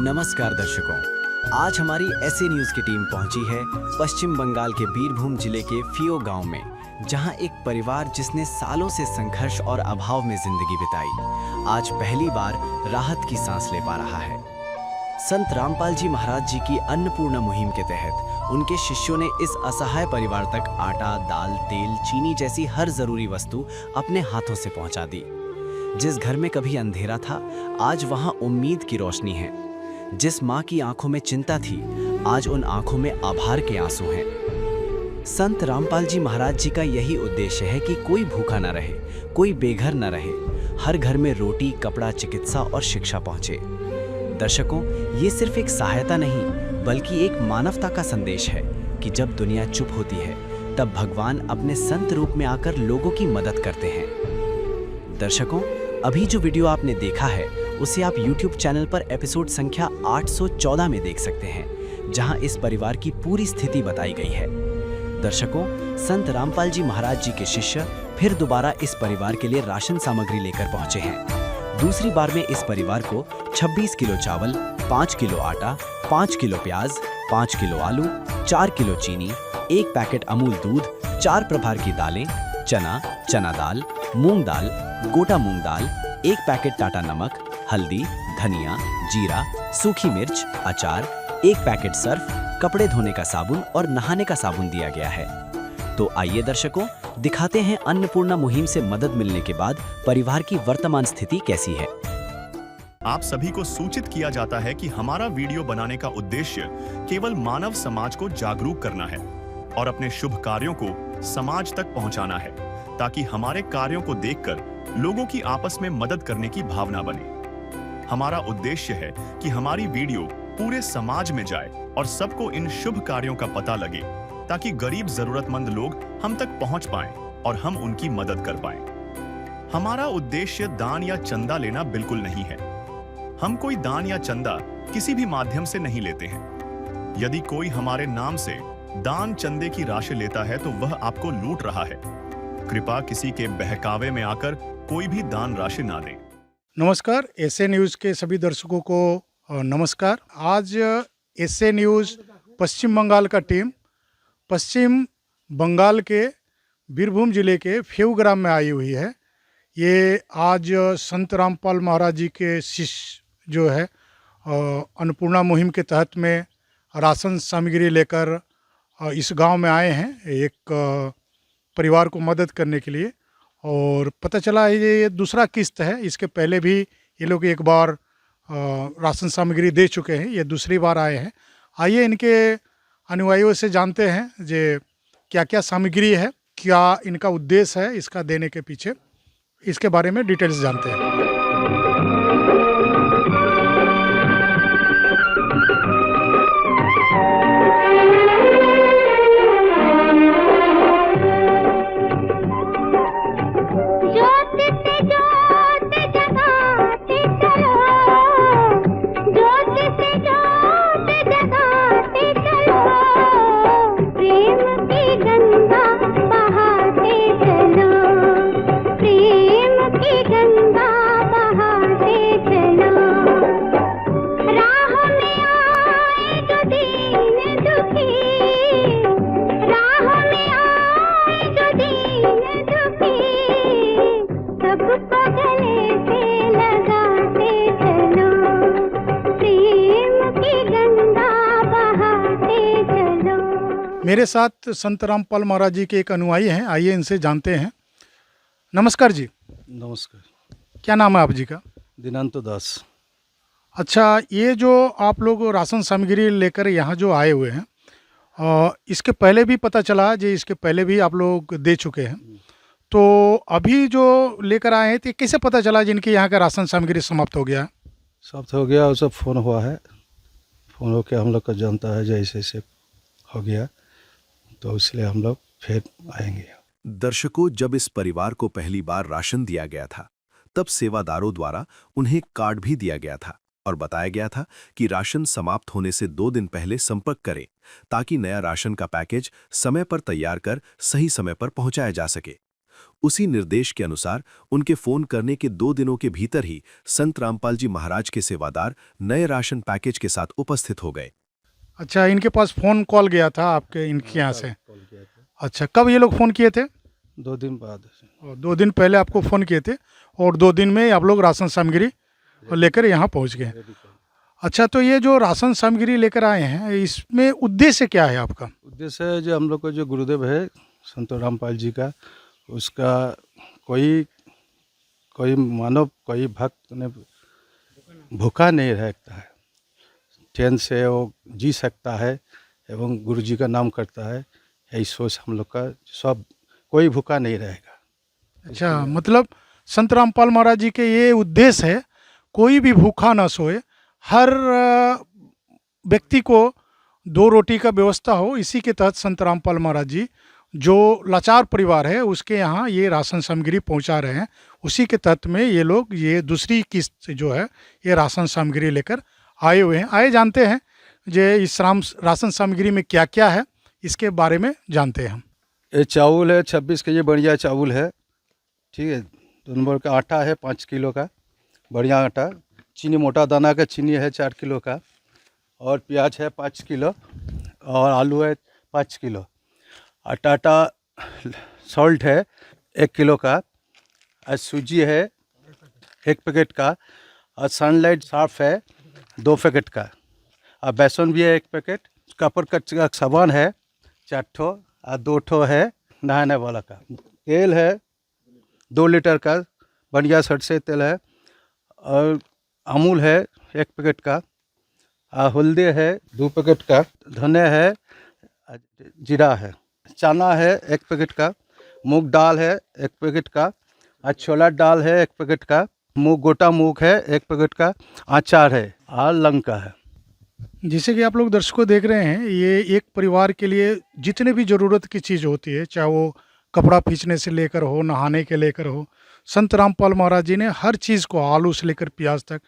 नमस्कार दर्शकों, आज हमारी ऐसे न्यूज की टीम पहुंची है पश्चिम बंगाल के बीरभूम जिले के फियो गांव में, जहां एक परिवार जिसने सालों से संघर्ष और अभाव में जिंदगी बिताई, आज पहली बार राहत की सांस ले पा रहा है। संत रामपाल जी महाराज जी की अन्नपूर्णा मुहिम के तहत उनके शिष्यों ने इस असहाय परिवार तक आटा, दाल, तेल, चीनी जैसी हर जरूरी वस्तु अपने हाथों से पहुंचा दी। जिस घर में कभी अंधेरा था, आज वहां उम्मीद की रोशनी है। जिस माँ की आंखों में चिंता थी, आज उन आंखों में आभार के आंसू हैं। संत रामपाल जी महाराज जी का यही उद्देश्य है कि कोई भूखा न रहे, कोई बेघर न रहे, हर घर में रोटी, कपड़ा, चिकित्सा और शिक्षा पहुंचे। दर्शकों, ये सिर्फ एक सहायता नहीं, बल्कि एक मानवता का संदेश है कि जब दुनिया चुप होती है, तब भगवान अपने संत रूप में आकर लोगों की मदद करते हैं। दर्शकों, अभी जो वीडियो आपने देखा है, उसे आप YouTube चैनल पर एपिसोड संख्या 814 में देख सकते हैं, जहां इस परिवार की पूरी स्थिति बताई गई है। दर्शकों, संत रामपाल जी महाराज जी के शिष्य फिर दोबारा इस परिवार के लिए राशन सामग्री लेकर पहुंचे हैं। दूसरी बार में इस परिवार को 26 किलो चावल, 5 किलो आटा, 5 किलो प्याज, 5 किलो आलू, 4 किलो चीनी, 1 पैकेट अमूल दूध, 4 प्रकार की दालें, चना, चना दाल, मूंग दाल, गोटा मूंग दाल, 1 पैकेट टाटा नमक, हल्दी, धनिया, जीरा, सूखी मिर्च, अचार, 1 पैकेट सर्फ, कपड़े धोने का साबुन और नहाने का साबुन दिया गया है। तो आइए दर्शकों, दिखाते हैं अन्नपूर्णा मुहिम से मदद मिलने के बाद परिवार की वर्तमान स्थिति कैसी है। आप सभी को सूचित किया जाता है कि हमारा वीडियो बनाने का उद्देश्य केवल मानव समाज को जागरूक करना है और अपने शुभ कार्यों को समाज तक पहुंचाना है, ताकि हमारे कार्यों को देखकर लोगों की आपस में मदद करने की भावना बने। हमारा उद्देश्य है कि हमारी वीडियो पूरे समाज में जाए और सबको इन शुभ कार्यों का पता लगे, ताकि गरीब जरूरतमंद लोग हम तक पहुंच पाएं और हम उनकी मदद कर पाएं। हमारा उद्देश्य दान या चंदा लेना बिल्कुल नहीं है। हम कोई दान या चंदा किसी भी माध्यम से नहीं लेते हैं। यदि कोई हमारे नाम से दान चंदे की राशि लेता है, तो वह आपको लूट रहा है। कृपया किसी के बहकावे में आकर कोई भी दान राशि ना दें। नमस्कार, एसए न्यूज़ के सभी दर्शकों को नमस्कार। आज एसए न्यूज़ पश्चिम बंगाल का टीम पश्चिम बंगाल के बीरभूम जिले के फेऊ ग्राम में आई हुई है। ये आज संत रामपाल महाराज जी के शिष्य जो है अन्नपूर्णा मुहिम के तहत में राशन सामग्री लेकर इस गांव में आए हैं, एक परिवार को मदद करने के लिए। और पता चला है ये दूसरा किस्त है। इसके पहले भी ये लोग एक बार राशन सामग्री दे चुके हैं, ये दूसरी बार आए हैं। आइए इनके अनुयायियों से जानते हैं जे क्या क्या सामग्री है, क्या इनका उद्देश्य है इसका देने के पीछे, इसके बारे में डिटेल्स जानते हैं। मेरे साथ संत रामपाल महाराज जी के एक अनुयायी हैं, आइए इनसे जानते हैं। नमस्कार जी। नमस्कार। क्या नाम है आप जी का? दिनांतो दास। अच्छा, ये जो आप लोग राशन सामग्री लेकर यहाँ जो आए हुए हैं, इसके पहले भी पता चला जी, इसके पहले भी आप लोग दे चुके हैं, तो अभी जो लेकर आए हैं तो कैसे पता चला जिनके यहाँ का राशन सामग्री समाप्त हो गया? समाप्त हो गया, उसे फ़ोन हुआ है, फ़ोन होकर हम लोग को जानता है जैसे ऐसे हो गया, तो इसलिए हम लोग फिर आएंगे। दर्शकों, जब इस परिवार को पहली बार राशन दिया गया था, तब सेवादारों द्वारा उन्हें कार्ड भी दिया गया था और बताया गया था कि राशन समाप्त होने से 2 दिन पहले संपर्क करें, ताकि नया राशन का पैकेज समय पर तैयार कर सही समय पर पहुंचाया जा सके। उसी निर्देश के अनुसार उनके फोन करने के 2 दिनों के भीतर ही संत रामपाल जी महाराज के सेवादार नए राशन पैकेज के साथ उपस्थित हो गए। अच्छा, इनके पास फ़ोन कॉल गया था आपके इनके यहाँ से? अच्छा, कब ये लोग फ़ोन किए थे? 2 दिन बाद। और 2 दिन पहले आपको फ़ोन किए थे और 2 दिन में आप लोग राशन सामग्री लेकर यहाँ पहुँच गए। अच्छा, तो ये जो राशन सामग्री लेकर आए हैं, इसमें उद्देश्य क्या है आपका? उद्देश्य है जो हम लोग को जो गुरुदेव है संत रामपाल जी का, उसका कोई मानव, कोई भक्त ने भूखा नहीं रहता है, चैन से वो जी सकता है एवं गुरु जी का नाम करता है। यही सोच हम लोग का, सब कोई भूखा नहीं रहेगा। अच्छा, मतलब संत रामपाल महाराज जी के ये उद्देश्य है, कोई भी भूखा ना सोए, हर व्यक्ति को 2 रोटी का व्यवस्था हो। इसी के तहत संत रामपाल महाराज जी जो लाचार परिवार है उसके यहाँ ये राशन सामग्री पहुँचा रहे हैं। उसी के तहत में ये लोग ये दूसरी किस्त जो है ये राशन सामग्री लेकर आए हुए हैं। आए जानते हैं जे इस राशन सामग्री में क्या क्या है, इसके बारे में जानते हैं हम। ये चावल है 26 के, ये बढ़िया चावल है, ठीक है। 2 नंबर का आटा है 5 किलो का, बढ़िया आटा। चीनी मोटा दाना का चीनी है 4 किलो का, और प्याज है 5 किलो, और आलू है 5 किलो। और टाटा सॉल्ट है 1 किलो का, और सूजी है 1 पैकेट का, और सनलाइट साफ है 2 पैकेट का, और बेसन भी है 1 पैकेट। कपर का सामान है 4 ठो, और 2 ठो है नहाने वाला का। तेल है 2 लीटर का, बढ़िया सरसों तेल है, और अमूल है 1 पैकेट का, और हल्दी है 2 पैकेट का, धनिया है, जीरा है, चना है 1 पैकेट का, मूंग दाल है 1 पैकेट का, और छोला दाल है 1 पैकेट का, गोटा मूंग है 1 पैकेट का, अचार है, और लंका है। जैसे कि आप लोग दर्शकों देख रहे हैं, ये एक परिवार के लिए जितने भी ज़रूरत की चीज़ होती है, चाहे वो कपड़ा खींचने से लेकर हो, नहाने के लेकर हो, संत रामपाल महाराज जी ने हर चीज़ को, आलू से लेकर प्याज तक,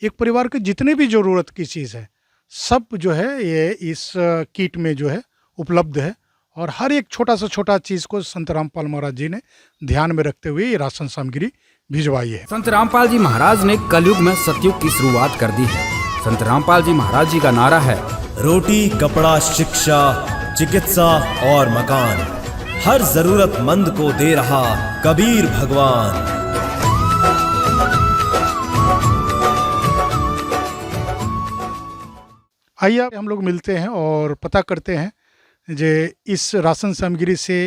एक परिवार के जितने भी ज़रूरत की चीज़ है सब जो है ये इस किट में जो है उपलब्ध है। और हर एक छोटा से छोटा चीज़ को संत रामपाल महाराज जी ने ध्यान में रखते हुए ये राशन सामग्री भिजवाई है। संत रामपाल जी महाराज ने कलयुग में सतयुग की शुरुआत कर दी है। संत रामपाल जी महाराज जी का नारा है, रोटी, कपड़ा, शिक्षा, चिकित्सा और मकान, हर जरूरतमंद को दे रहा कबीर भगवान। आइए हम लोग मिलते हैं और पता करते हैं जे इस राशन सामग्री से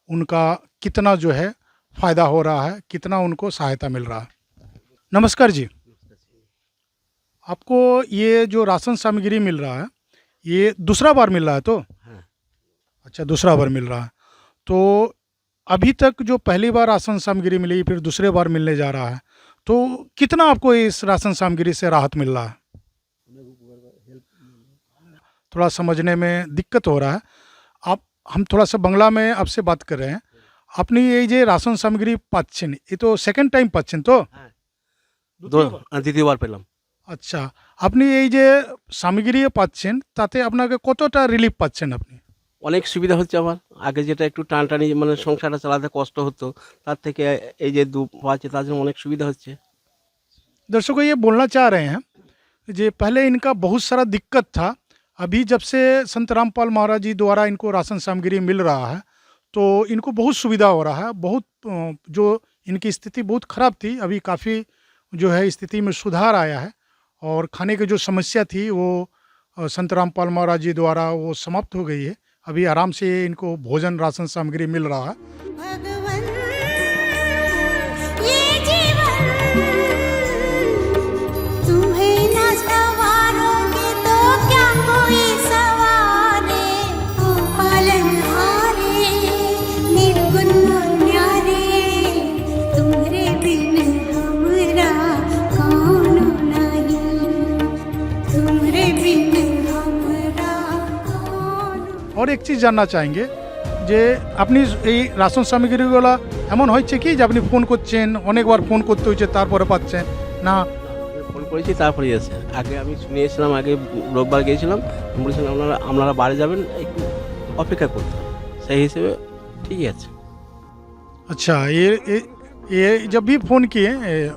उनका कितना जो है फ़ायदा हो रहा है, कितना उनको सहायता मिल रहा है। नमस्कार जी, आपको ये जो राशन सामग्री मिल रहा है ये दूसरा बार मिल रहा है तो? अच्छा, दूसरा बार मिल रहा है। तो अभी तक जो पहली बार राशन सामग्री मिली, फिर दूसरे बार मिलने जा रहा है, तो कितना आपको इस राशन सामग्री से राहत मिल रहा है? थोड़ा समझने में दिक्कत हो रहा है। हम थोड़ा सा बंगला में आपसे बात कर रहे हैं। আপনি এই যে রাশন সামগ্রী পাচ্ছেন, এ তো সেকেন্ড টাইম পাচ্ছেন তো? দ্বিতীয়বার পেলাম। আচ্ছা, আপনি এই যে সামগ্রী পাচ্ছেন তাতে আপনাকে কতটা রিলিফ পাচ্ছেন আপনি? অনেক সুবিধা হচ্ছে আমার। আগে যেটা একটু টানটানি মানে সংসারটা চালাতে কষ্ট হতো, তার থেকে এই যে পাচ্ছি তার জন্য অনেক সুবিধা হচ্ছে। दर्शकों ये बोलना चाह रहे हैं जे पहले इनका बहुत सारा दिक्कत था, अभी जब से संत रामपाल महाराज जी द्वारा इनको राशन सामग्री मिल रहा है तो इनको बहुत सुविधा हो रहा है। बहुत जो इनकी स्थिति बहुत ख़राब थी, अभी काफ़ी जो है स्थिति में सुधार आया है, और खाने की जो समस्या थी वो संत रामपाल महाराज जी द्वारा वो समाप्त हो गई है। अभी आराम से इनको भोजन राशन सामग्री मिल रहा है। भगवन ये जीवन तुम्हें न सवारोगे तो क्या कोई सवारे, ओ पालनहारे निर्गुण न्यारे, तुम्हारे बिन हमरा कौन नहीं, तुम्हारे बिन हमरा कौन। और एक चीज़ जानना चाहेंगे যে আপনি এই রাশন সামগ্রীগুলো এমন হয়েছে কি যে আপনি ফোন করছেন, অনেকবার ফোন করতে হয়েছে তারপরে পাচ্ছেন না? ফোন করেছি তারপরে এসে, আগে আমি শুনে এসেছিলাম, আগে রোববার গিয়েছিলাম, বলেছিলাম আপনারা বাড়ি যাবেন, একটু অপেক্ষা করতে, সেই হিসেবে ঠিকই আছে। अच्छा, ये जब भी फ़ोन किए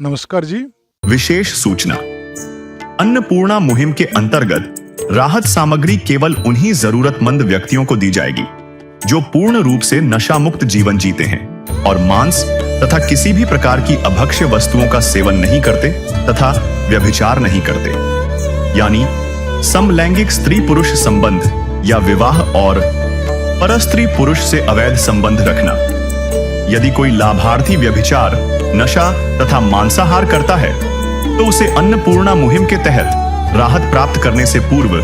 नमस्कार जी। विशेष सूचना। अन्नपूर्णा मुहिम के अंतर्गत राहत सामग्री केवल उन्हीं जरूरतमंद व्यक्तियों को दी जाएगी जो पूर्ण रूप से नशा मुक्त जीवन जीते हैं और मांस तथा किसी भी प्रकार की अभक्ष्य वस्तुओं का सेवन नहीं करते तथा व्यभिचार नहीं करते, यानी समलैंगिक स्त्री पुरुष संबंध या विवाह और परस्त्री पुरुष से अवैध संबंध रखना। यदि कोई लाभार्थी व्यभिचार, नशा तथा मांसाहार करता है तो उसे अन्नपूर्णा मुहिम के तहत राहत प्राप्त करने से पूर्व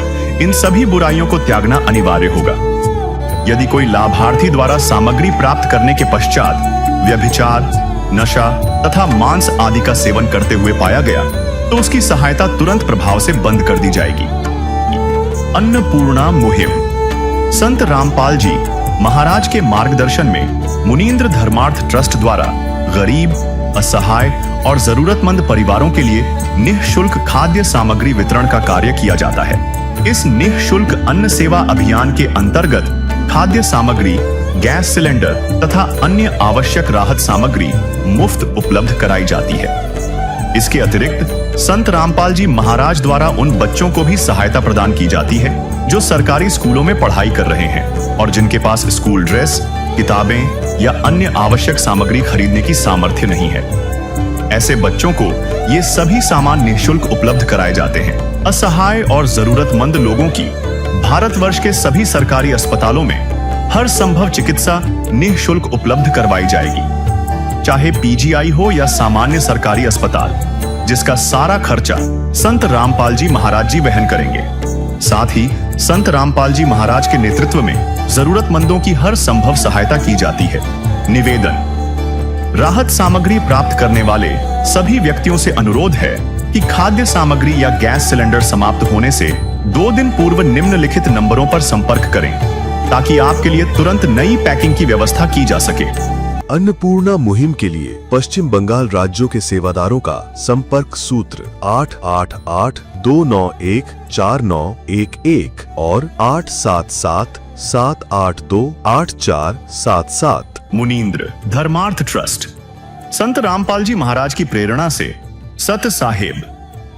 इन सभी बुराइयों को त्यागना अनिवार्य होगा। यदि कोई लाभार्थी द्वारा सामग्री प्राप्त करने के पश्चात व्यभिचार, नशा तथा मांस आदि का सेवन करते हुए पाया गया तो उसकी सहायता तुरंत प्रभाव से बंद कर दी जाएगी। अन्नपूर्णा मुहिम। संत रामपाल जी महाराज के मार्गदर्शन में मुनींद्र धर्मार्थ ट्रस्ट द्वारा गरीब, असहाय और जरूरतमंद परिवारों के लिए निःशुल्क खाद्य सामग्री वितरण का कार्य किया जाता है। इस निःशुल्क अन्न सेवा अभियान के अंतर्गत खाद्य सामग्री, गैस सिलेंडर तथा अन्य आवश्यक राहत सामग्री मुफ्त उपलब्ध कराई जाती है। इसके अतिरिक्त संत रामपाल जी महाराज द्वारा उन बच्चों को भी सहायता प्रदान की जाती है जो सरकारी स्कूलों में पढ़ाई कर रहे हैं और जिनके पास स्कूल ड्रेस, किताबें या अन्य आवश्यक सामग्री खरीदने की सामर्थ्य नहीं है। ऐसे बच्चों को ये सभी सामान निःशुल्क उपलब्ध कराए जाते हैं। असहाय और जरूरतमंद लोगों की भारतवर्ष के सभी सरकारी अस्पतालों में हर संभव चिकित्सा निःशुल्क उपलब्ध करवाई जाएगी, चाहे पीजीआई हो या सामान्य सरकारी अस्पताल, जिसका सारा खर्चा संत रामपाल जी महाराज जी वहन करेंगे। साथ ही संत रामपाल जी महाराज के नेतृत्व में जरूरतमंदों की हर संभव सहायता की जाती है। निवेदन। राहत सामग्री प्राप्त करने वाले सभी व्यक्तियों से अनुरोध है कि खाद्य सामग्री या गैस सिलेंडर समाप्त होने से 2 दिन पूर्व निम्नलिखित नंबरों पर संपर्क करें ताकि आपके लिए तुरंत नई पैकिंग की व्यवस्था की जा सके। अन्नपूर्णा मुहिम के लिए पश्चिम बंगाल राज्यों के सेवादारों का संपर्क सूत्र 888-291-4911 और 877-782-8477। मुनींद्र धर्मार्थ ट्रस्ट। संत रामपाल जी महाराज की प्रेरणा से सत साहेब